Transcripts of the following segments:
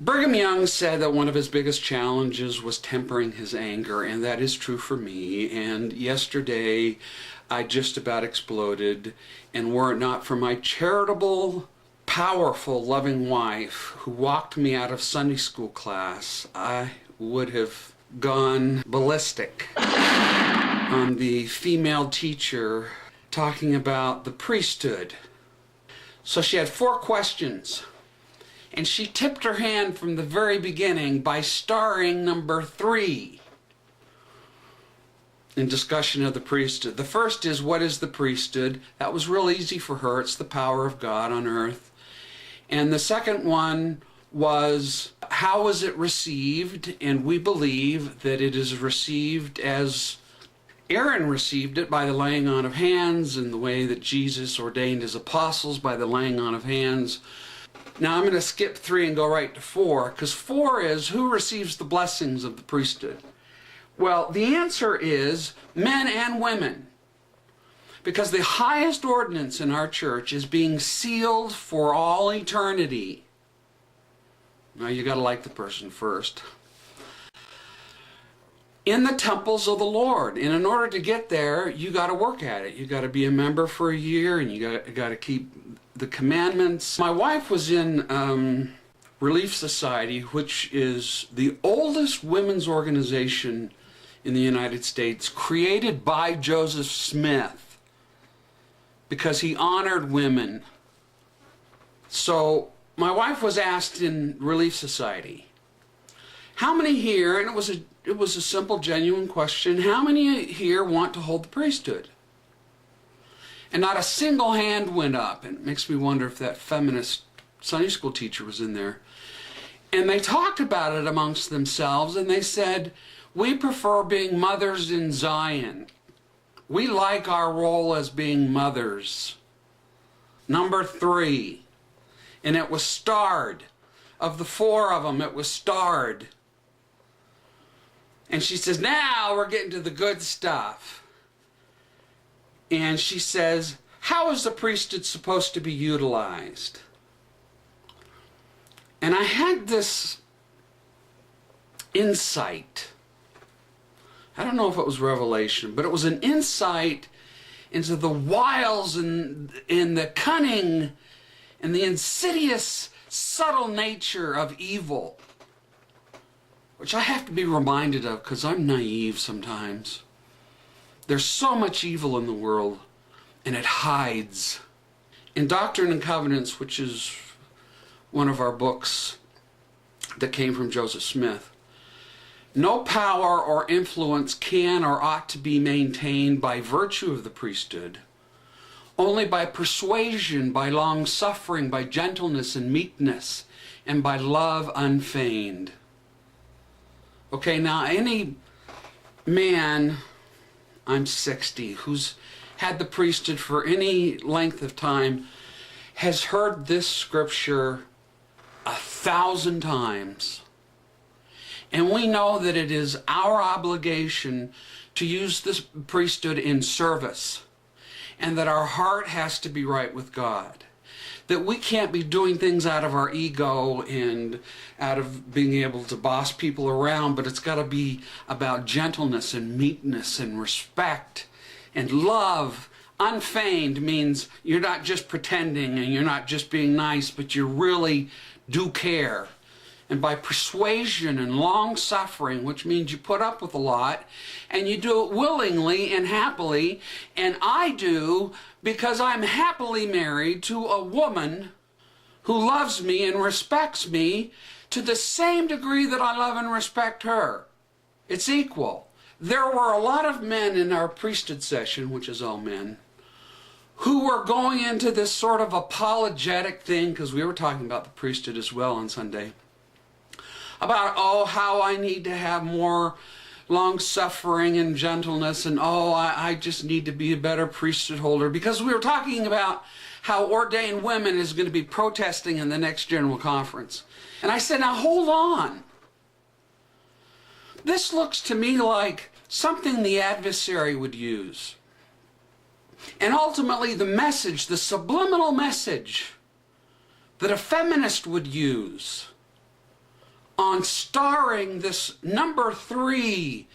Brigham Young said that one of his biggest challenges was tempering his anger, and that is true for me. And yesterday I just about exploded, and were it not for my charitable, powerful, loving wife who walked me out of Sunday school class, I would have gone ballistic on the female teacher talking about the priesthood. So she had 4 questions. And she tipped her hand from the very beginning by starring number 3 in discussion of the priesthood. The first is, what is the priesthood? That was real easy for her. It's the power of God on earth. And the second one was, how was it received? And we believe that it is received as Aaron received it, by the laying on of hands, in the way that Jesus ordained his apostles by the laying on of hands. Now I'm going to skip 3 and go right to 4, because 4 is, who receives the blessings of the priesthood? Well, the answer is men and women, because the highest ordinance in our church is being sealed for all eternity. Now you got to like the person first. In the temples of the Lord. And in order to get there, you got to work at it. You got to be a member for a year, and you got to keep the commandments. My wife was in Relief Society, which is the oldest women's organization in the United States, created by Joseph Smith because he honored women. So my wife was asked in Relief Society, how many here, and it was a simple, genuine question, how many here want to hold the priesthood? And not a single hand went up. And it makes me wonder if that feminist Sunday school teacher was in there. And they talked about it amongst themselves, and they said, we prefer being mothers in Zion. We like our role as being mothers. Number 3. And it was starred. Of the 4 of them, it was starred. And she says, now we're getting to the good stuff. And she says, how is the priesthood supposed to be utilized? And I had this insight. I don't know if it was revelation, but it was an insight into the wiles and the cunning and the insidious, subtle nature of evil, which I have to be reminded of because I'm naive sometimes. There's so much evil in the world, and it hides. In Doctrine and Covenants, which is one of our books that came from Joseph Smith, no power or influence can or ought to be maintained by virtue of the priesthood, only by persuasion, by long-suffering, by gentleness and meekness, and by love unfeigned. Okay, now any man, I'm 60, who's had the priesthood for any length of time, has heard this scripture 1,000 times. And we know that it is our obligation to use this priesthood in service, and that our heart has to be right with God. That we can't be doing things out of our ego and out of being able to boss people around, but it's got to be about gentleness and meekness and respect and love. Unfeigned means you're not just pretending and you're not just being nice, but you really do care. And by persuasion and long-suffering, which means you put up with a lot, and you do it willingly and happily, and I do because I'm happily married to a woman who loves me and respects me to the same degree that I love and respect her. It's equal. There were a lot of men in our priesthood session, which is all men, who were going into this sort of apologetic thing, because we were talking about the priesthood as well on Sunday, about, oh, how I need to have more long-suffering and gentleness, and oh, I just need to be a better priesthood holder, because we were talking about how ordained women is going to be protesting in the next general conference. And I said, now hold on. This looks to me like something the adversary would use. And ultimately the message, the subliminal message that a feminist would use. on starring this number 3,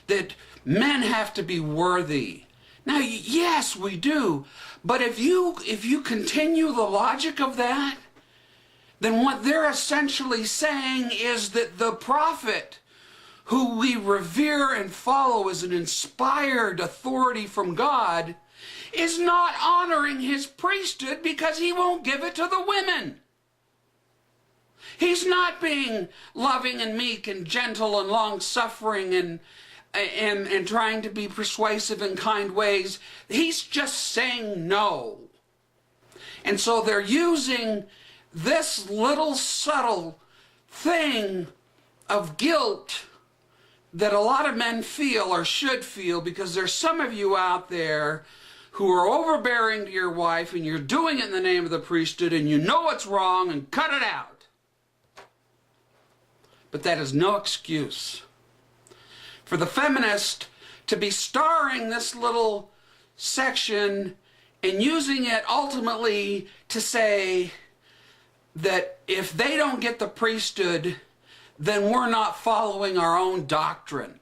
that men have to be worthy. Now, yes, we do. But if you continue the logic of that, then what they're essentially saying is that the prophet, who we revere and follow as an inspired authority from God, is not honoring his priesthood because he won't give it to the women. He's not being loving and meek and gentle and long-suffering and trying to be persuasive in kind ways. He's just saying no. And so they're using this little subtle thing of guilt that a lot of men feel or should feel, because there's some of you out there who are overbearing to your wife and you're doing it in the name of the priesthood and you know it's wrong and cut it out. But that is no excuse for the feminist to be starring this little section and using it ultimately to say that if they don't get the priesthood, then we're not following our own doctrine.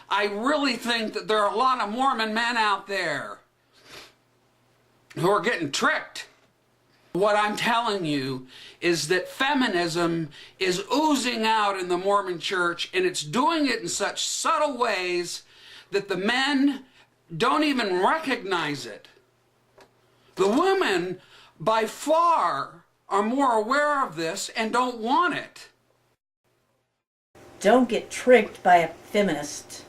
I really think that there are a lot of Mormon men out there who are getting tricked. What I'm telling you is that feminism is oozing out in the Mormon church, and it's doing it in such subtle ways that the men don't even recognize it. The women, by far, are more aware of this and don't want it. Don't get tricked by a feminist.